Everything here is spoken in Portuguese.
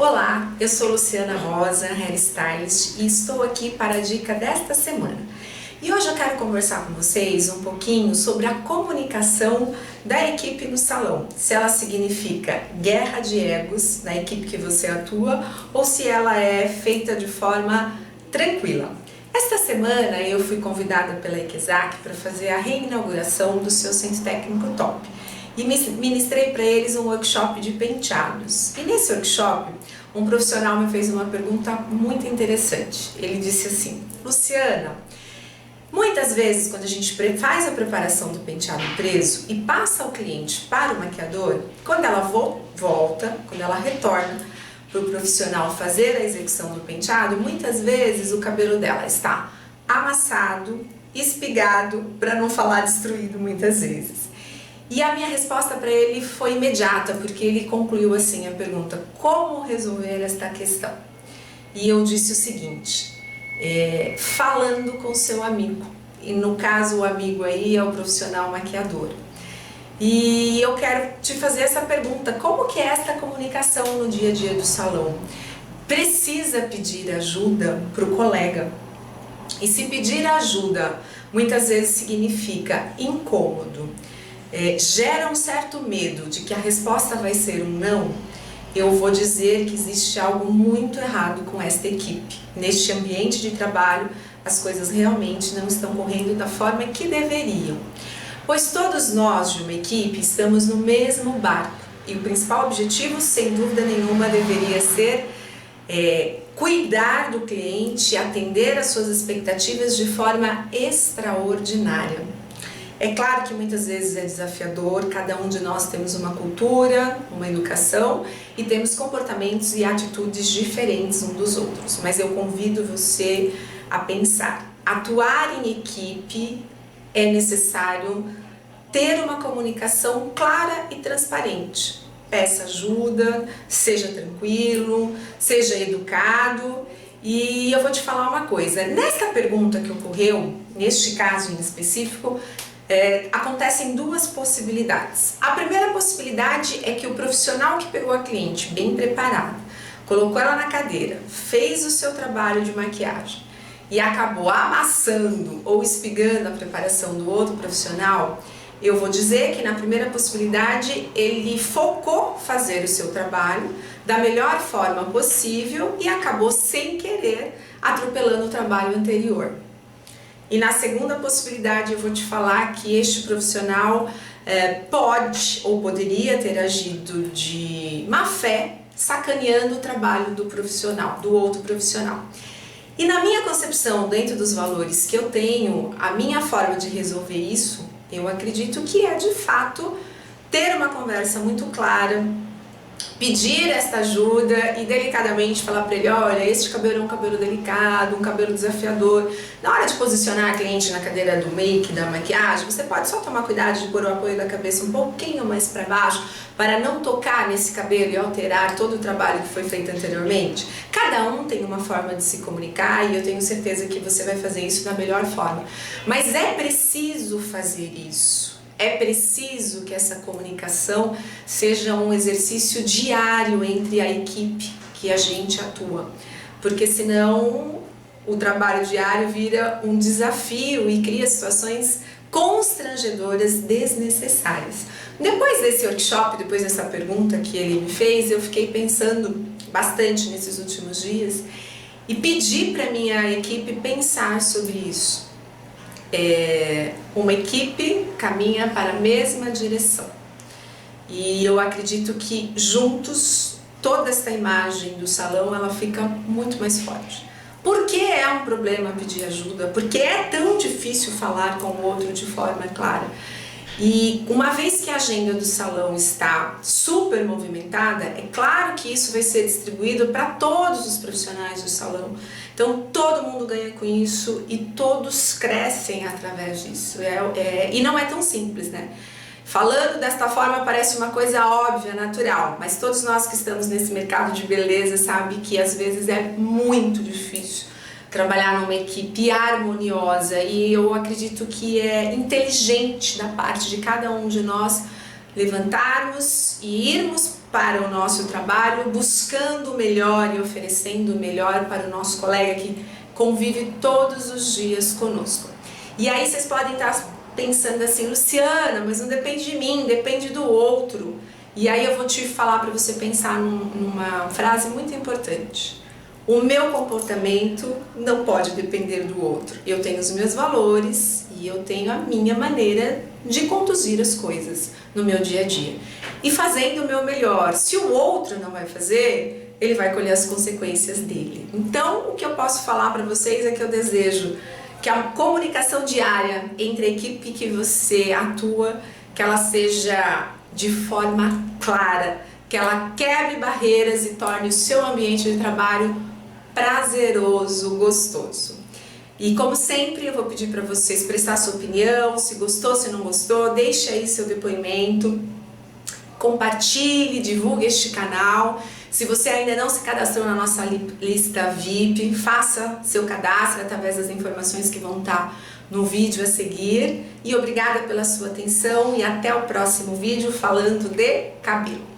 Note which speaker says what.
Speaker 1: Olá, eu sou Luciana Rosa, hairstylist, e estou aqui para a dica desta semana. E hoje eu quero conversar com vocês um pouquinho sobre a comunicação da equipe no salão. Se ela significa guerra de egos na equipe que você atua ou se ela é feita de forma tranquila. Esta semana eu fui convidada pela Ikezak para fazer a reinauguração do seu centro técnico top. E ministrei para eles um workshop de penteados. E nesse workshop, um profissional me fez uma pergunta muito interessante. Ele disse assim: Luciana, muitas vezes quando a gente faz a preparação do penteado preso e passa o cliente para o maquiador, quando ela volta, quando ela retorna para o profissional fazer a execução do penteado, muitas vezes o cabelo dela está amassado, espigado, para não falar destruído muitas vezes. E a minha resposta para ele foi imediata, porque ele concluiu assim a pergunta: como resolver esta questão? E eu disse o seguinte: falando com seu amigo. E no caso o amigo aí é o profissional maquiador. E eu quero te fazer essa pergunta: como que é esta comunicação no dia a dia do salão? Precisa pedir ajuda para o colega. E se pedir ajuda muitas vezes significa incômodo, gera um certo medo de que a resposta vai ser um não, eu vou dizer que existe algo muito errado com esta equipe. Neste ambiente de trabalho, as coisas realmente não estão correndo da forma que deveriam. Pois todos nós de uma equipe estamos no mesmo barco e o principal objetivo, sem dúvida nenhuma, deveria ser cuidar do cliente, atender às suas expectativas de forma extraordinária. É claro que muitas vezes é desafiador, cada um de nós temos uma cultura, uma educação e temos comportamentos e atitudes diferentes uns dos outros, mas eu convido você a pensar: atuar em equipe é necessário ter uma comunicação clara e transparente. Peça ajuda, seja tranquilo, seja educado. E eu vou te falar uma coisa: nesta pergunta que ocorreu, neste caso em específico, acontecem duas possibilidades. A primeira possibilidade é que o profissional que pegou a cliente bem preparado, colocou ela na cadeira, fez o seu trabalho de maquiagem e acabou amassando ou espigando a preparação do outro profissional. Eu vou dizer que na primeira possibilidade ele focou fazer o seu trabalho da melhor forma possível e acabou sem querer atropelando o trabalho anterior. E na segunda possibilidade eu vou te falar que este profissional pode ou poderia ter agido de má fé, sacaneando o trabalho do profissional, do outro profissional. E na minha concepção, dentro dos valores que eu tenho, a minha forma de resolver isso, eu acredito que é de fato ter uma conversa muito clara, pedir esta ajuda e delicadamente falar para ele: olha, este cabelo é um cabelo delicado, um cabelo desafiador. Na hora de posicionar a cliente na cadeira do make, da maquiagem, você pode só tomar cuidado de pôr o apoio da cabeça um pouquinho mais para baixo para não tocar nesse cabelo e alterar todo o trabalho que foi feito anteriormente. Cada um tem uma forma de se comunicar e eu tenho certeza que você vai fazer isso da melhor forma. Mas é preciso fazer isso. É preciso que essa comunicação seja um exercício diário entre a equipe que a gente atua, porque senão o trabalho diário vira um desafio e cria situações constrangedoras desnecessárias. Depois desse workshop, depois dessa pergunta que ele me fez, eu fiquei pensando bastante nesses últimos dias e pedi para minha equipe pensar sobre isso. Uma equipe caminha para a mesma direção e eu acredito que juntos toda esta imagem do salão ela fica muito mais forte. Por que é um problema pedir ajuda? Porque é tão difícil falar com o outro de forma clara. E uma vez que a agenda do salão está super movimentada, é claro que isso vai ser distribuído para todos os profissionais do salão. Então todo mundo ganha com isso e todos crescem através disso. E não é tão simples, né? Falando desta forma parece uma coisa óbvia, natural, mas todos nós que estamos nesse mercado de beleza sabem que às vezes é muito difícil trabalhar numa equipe harmoniosa, e eu acredito que é inteligente da parte de cada um de nós levantarmos e irmos para o nosso trabalho, buscando o melhor e oferecendo o melhor para o nosso colega que convive todos os dias conosco. E aí vocês podem estar pensando assim, Luciana, mas não depende de mim, depende do outro. E aí eu vou te falar para você pensar numa frase muito importante. O meu comportamento não pode depender do outro. Eu tenho os meus valores e eu tenho a minha maneira de conduzir as coisas no meu dia a dia. E fazendo o meu melhor. Se o outro não vai fazer, ele vai colher as consequências dele. Então, o que eu posso falar para vocês é que eu desejo que a comunicação diária entre a equipe que você atua, que ela seja de forma clara, que ela quebre barreiras e torne o seu ambiente de trabalho prazeroso, gostoso. E como sempre, eu vou pedir para vocês prestar sua opinião, se gostou, se não gostou, deixe aí seu depoimento, compartilhe, divulgue este canal. Se você ainda não se cadastrou na nossa lista VIP, faça seu cadastro através das informações que vão estar no vídeo a seguir. E obrigada pela sua atenção e até o próximo vídeo falando de cabelo.